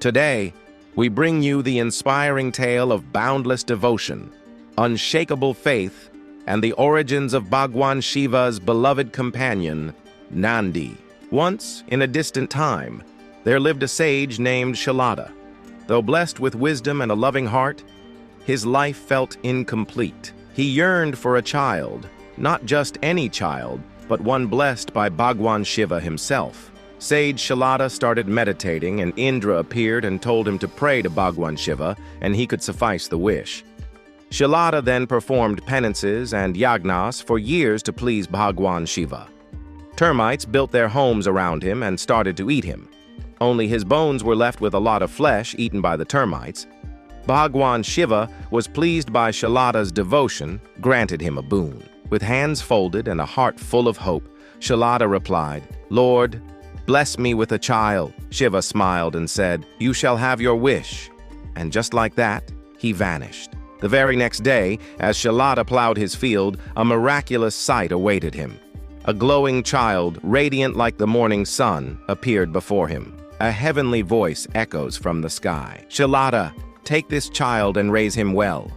Today, we bring you the inspiring tale of boundless devotion, unshakable faith, and the origins of Bhagwan Shiva's beloved companion, Nandi. Once, in a distant time, there lived a sage named Shalada. Though blessed with wisdom and a loving heart, his life felt incomplete. He yearned for a child, not just any child, but one blessed by Bhagwan Shiva himself. Sage Shalada started meditating, and Indra appeared and told him to pray to Bhagwan Shiva, and he could suffice the wish. Shalada then performed penances and yagnas for years to please Bhagwan Shiva. Termites built their homes around him and started to eat him. Only his bones were left with a lot of flesh eaten by the termites. Bhagwan Shiva was pleased by Shalada's devotion, granted him a boon. With hands folded and a heart full of hope, Shalada replied, "Lord, bless me with a child." Shiva smiled and said, "You shall have your wish." And just like that, he vanished. The very next day, as Shalada plowed his field, a miraculous sight awaited him. A glowing child, radiant like the morning sun, appeared before him. A heavenly voice echoes from the sky. "Shalada, take this child and raise him well."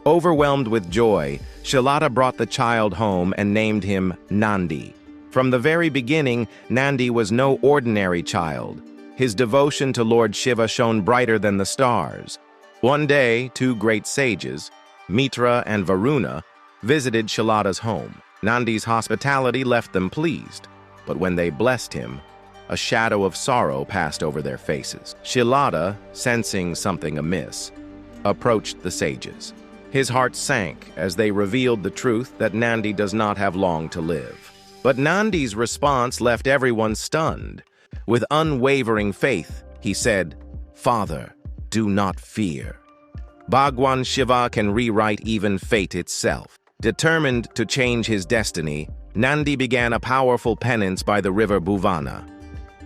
Overwhelmed with joy, Shalada brought the child home and named him Nandi. From the very beginning, Nandi was no ordinary child. His devotion to Lord Shiva shone brighter than the stars. One day, two great sages, Mitra and Varuna, visited Shalada's home. Nandi's hospitality left them pleased, but when they blessed him, a shadow of sorrow passed over their faces. Shalada, sensing something amiss, approached the sages. His heart sank as they revealed the truth that Nandi does not have long to live. But Nandi's response left everyone stunned. With unwavering faith, he said, "Father, do not fear. Bhagwan Shiva can rewrite even fate itself." Determined to change his destiny, Nandi began a powerful penance by the river Bhuvana.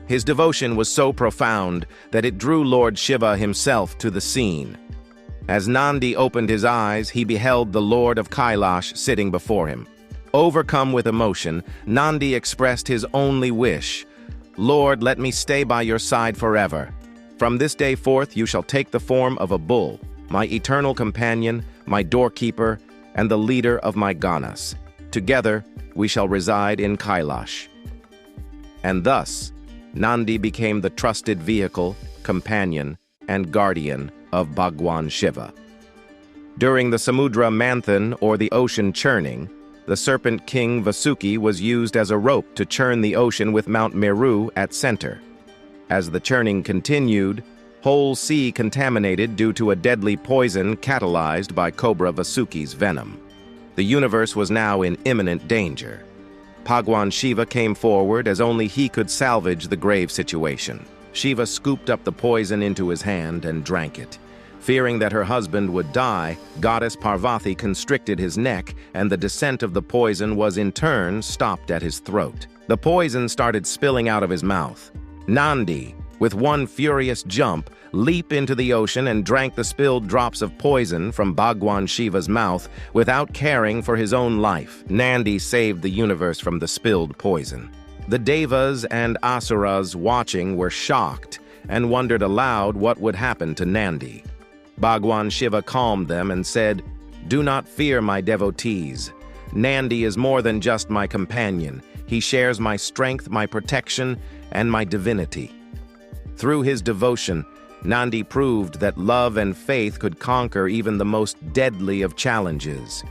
His devotion was so profound that it drew Lord Shiva himself to the scene. As Nandi opened his eyes, he beheld the Lord of Kailash sitting before him. Overcome with emotion, Nandi expressed his only wish, "Lord, let me stay by your side forever. From this day forth you shall take the form of a bull, my eternal companion, my doorkeeper, and the leader of my ganas. Together we shall reside in Kailash." And thus, Nandi became the trusted vehicle, companion, and guardian of Bhagwan Shiva. During the Samudra Manthan, or the ocean churning, the serpent king Vasuki was used as a rope to churn the ocean with Mount Meru at center. As the churning continued, whole sea contaminated due to a deadly poison catalyzed by Cobra Vasuki's venom. The universe was now in imminent danger. Bhagwan Shiva came forward as only he could salvage the grave situation. Shiva scooped up the poison into his hand and drank it. Fearing that her husband would die, goddess Parvati constricted his neck, and the descent of the poison was in turn stopped at his throat. The poison started spilling out of his mouth. Nandi, with one furious jump, leaped into the ocean and drank the spilled drops of poison from Bhagwan Shiva's mouth without caring for his own life. Nandi saved the universe from the spilled poison. The Devas and Asuras watching were shocked and wondered aloud what would happen to Nandi. Bhagwan Shiva calmed them and said, "Do not fear, my devotees. Nandi is more than just my companion. He shares my strength, my protection, and my divinity." Through his devotion, Nandi proved that love and faith could conquer even the most deadly of challenges.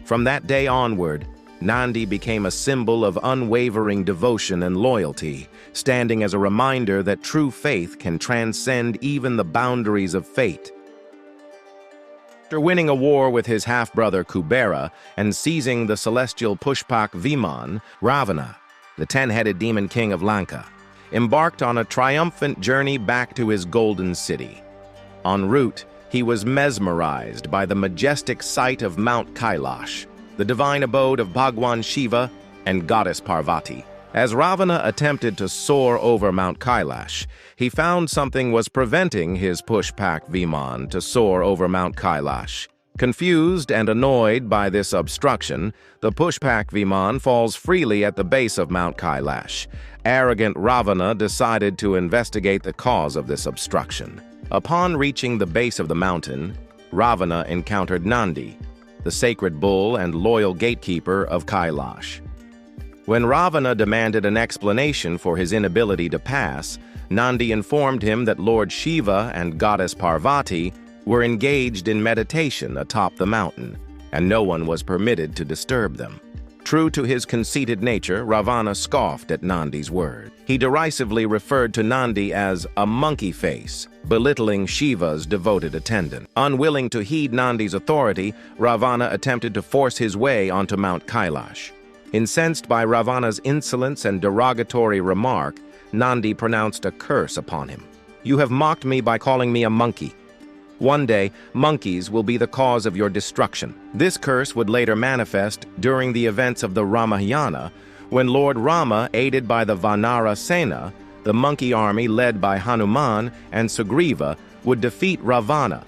From that day onward, Nandi became a symbol of unwavering devotion and loyalty, standing as a reminder that true faith can transcend even the boundaries of fate. After winning a war with his half-brother Kubera and seizing the celestial Pushpak Viman, Ravana, the 10-headed demon king of Lanka, embarked on a triumphant journey back to his golden city. En route, he was mesmerized by the majestic sight of Mount Kailash, the divine abode of Bhagwan Shiva and goddess Parvati. As Ravana attempted to soar over Mount Kailash, he found something was preventing his Pushpak Viman to soar over Mount Kailash. Confused and annoyed by this obstruction, the Pushpak Viman falls freely at the base of Mount Kailash. Arrogant Ravana decided to investigate the cause of this obstruction. Upon reaching the base of the mountain, Ravana encountered Nandi, the sacred bull and loyal gatekeeper of Kailash. When Ravana demanded an explanation for his inability to pass, Nandi informed him that Lord Shiva and goddess Parvati were engaged in meditation atop the mountain, and no one was permitted to disturb them. True to his conceited nature, Ravana scoffed at Nandi's word. He derisively referred to Nandi as a monkey face, belittling Shiva's devoted attendant. Unwilling to heed Nandi's authority, Ravana attempted to force his way onto Mount Kailash. Incensed by Ravana's insolence and derogatory remark, Nandi pronounced a curse upon him. "You have mocked me by calling me a monkey. One day, monkeys will be the cause of your destruction." This curse would later manifest during the events of the Ramayana, when Lord Rama, aided by the Vanara Sena, the monkey army led by Hanuman and Sugriva, would defeat Ravana,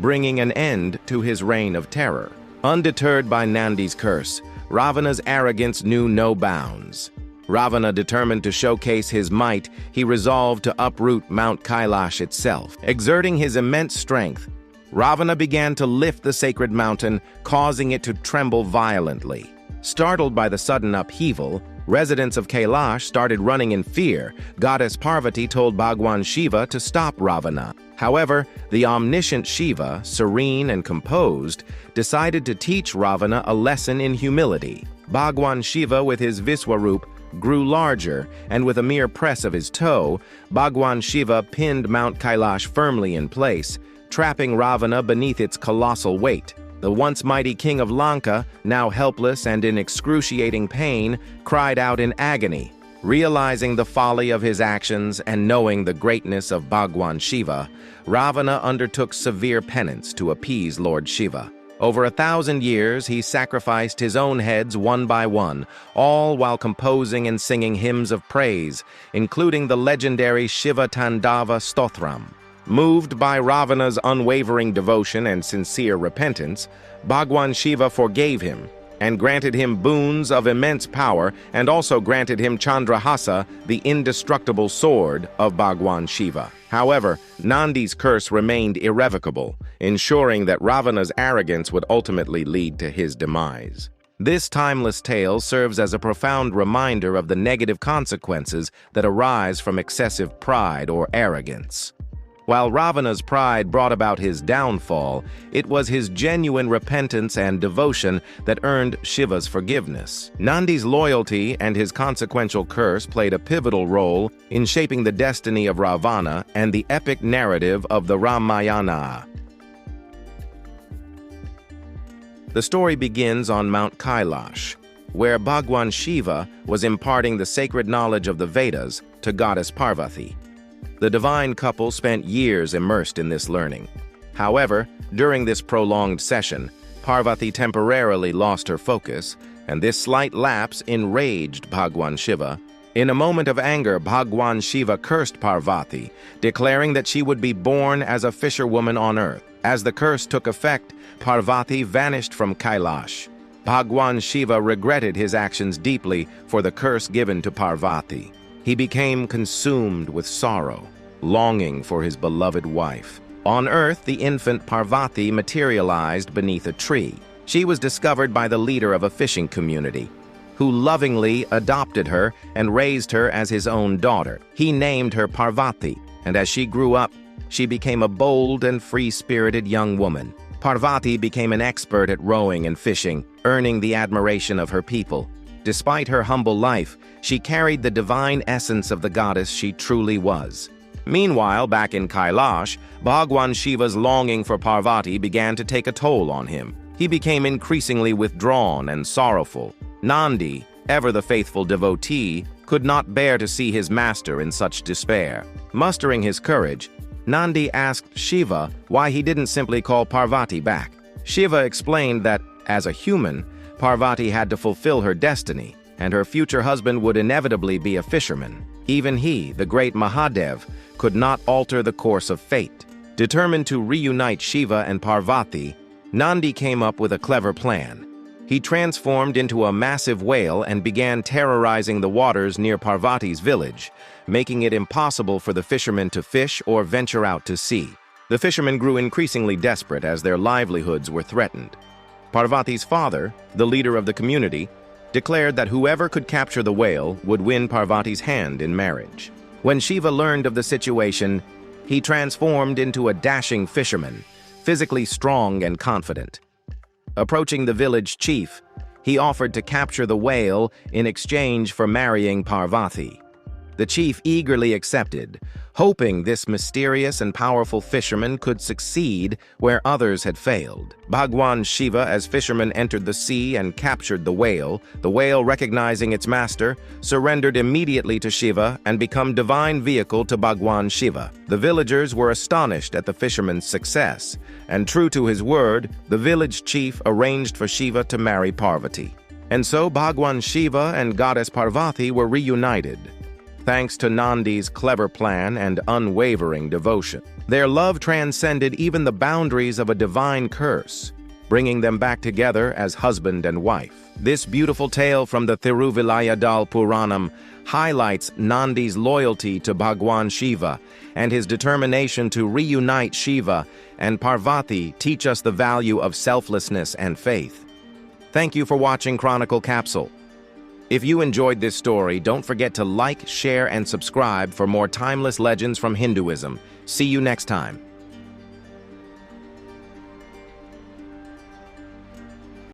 bringing an end to his reign of terror. Undeterred by Nandi's curse, Ravana's arrogance knew no bounds. Ravana determined to showcase his might, he resolved to uproot Mount Kailash itself. Exerting his immense strength, Ravana began to lift the sacred mountain, causing it to tremble violently. Startled by the sudden upheaval, residents of Kailash started running in fear. Goddess Parvati told Bhagwan Shiva to stop Ravana. However, the omniscient Shiva, serene and composed, decided to teach Ravana a lesson in humility. Bhagwan Shiva, with his Viswarup, grew larger, and with a mere press of his toe, Bhagwan Shiva pinned Mount Kailash firmly in place, trapping Ravana beneath its colossal weight. The once mighty king of Lanka, now helpless and in excruciating pain, cried out in agony. Realizing the folly of his actions and knowing the greatness of Bhagwan Shiva, Ravana undertook severe penance to appease Lord Shiva. Over 1,000 years, he sacrificed his own heads one by one, all while composing and singing hymns of praise, including the legendary Shiva Tandava Stotram. Moved by Ravana's unwavering devotion and sincere repentance, Bhagwan Shiva forgave him and granted him boons of immense power, and also granted him Chandrahasa, the indestructible sword of Bhagwan Shiva. However, Nandi's curse remained irrevocable, ensuring that Ravana's arrogance would ultimately lead to his demise. This timeless tale serves as a profound reminder of the negative consequences that arise from excessive pride or arrogance. While Ravana's pride brought about his downfall, it was his genuine repentance and devotion that earned Shiva's forgiveness. Nandi's loyalty and his consequential curse played a pivotal role in shaping the destiny of Ravana and the epic narrative of the Ramayana. The story begins on Mount Kailash, where Bhagwan Shiva was imparting the sacred knowledge of the Vedas to goddess Parvati. The divine couple spent years immersed in this learning. However, during this prolonged session, Parvati temporarily lost her focus, and this slight lapse enraged Bhagwan Shiva. In a moment of anger, Bhagwan Shiva cursed Parvati, declaring that she would be born as a fisherwoman on earth. As the curse took effect, Parvati vanished from Kailash. Bhagwan Shiva regretted his actions deeply for the curse given to Parvati. He became consumed with sorrow, longing for his beloved wife. On earth, the infant Parvati materialized beneath a tree. She was discovered by the leader of a fishing community, who lovingly adopted her and raised her as his own daughter. He named her Parvati, and as she grew up, she became a bold and free-spirited young woman. Parvati became an expert at rowing and fishing, earning the admiration of her people. Despite her humble life, she carried the divine essence of the goddess she truly was. Meanwhile, back in Kailash, Bhagwan Shiva's longing for Parvati began to take a toll on him. He became increasingly withdrawn and sorrowful. Nandi, ever the faithful devotee, could not bear to see his master in such despair. Mustering his courage, Nandi asked Shiva why he didn't simply call Parvati back. Shiva explained that, as a human, Parvati had to fulfill her destiny, and her future husband would inevitably be a fisherman. Even he, the great Mahadev, could not alter the course of fate. Determined to reunite Shiva and Parvati, Nandi came up with a clever plan. He transformed into a massive whale and began terrorizing the waters near Parvati's village, making it impossible for the fishermen to fish or venture out to sea. The fishermen grew increasingly desperate as their livelihoods were threatened. Parvati's father, the leader of the community, declared that whoever could capture the whale would win Parvati's hand in marriage. When Shiva learned of the situation, he transformed into a dashing fisherman, physically strong and confident. Approaching the village chief, he offered to capture the whale in exchange for marrying Parvati. The chief eagerly accepted, hoping this mysterious and powerful fisherman could succeed where others had failed. Bhagwan Shiva, as fishermen entered the sea and captured the whale, recognizing its master, surrendered immediately to Shiva and became divine vehicle to Bhagwan Shiva. The villagers were astonished at the fisherman's success, and true to his word, the village chief arranged for Shiva to marry Parvati. And so Bhagwan Shiva and goddess Parvati were reunited, thanks to Nandi's clever plan and unwavering devotion. Their love transcended even the boundaries of a divine curse, bringing them back together as husband and wife. This beautiful tale from the Thiruvilayadal Puranam highlights Nandi's loyalty to Bhagwan Shiva and his determination to reunite Shiva and Parvati teach us the value of selflessness and faith. Thank you for watching Chronicle Capsule. If you enjoyed this story, don't forget to like, share, and subscribe for more timeless legends from Hinduism. See you next time.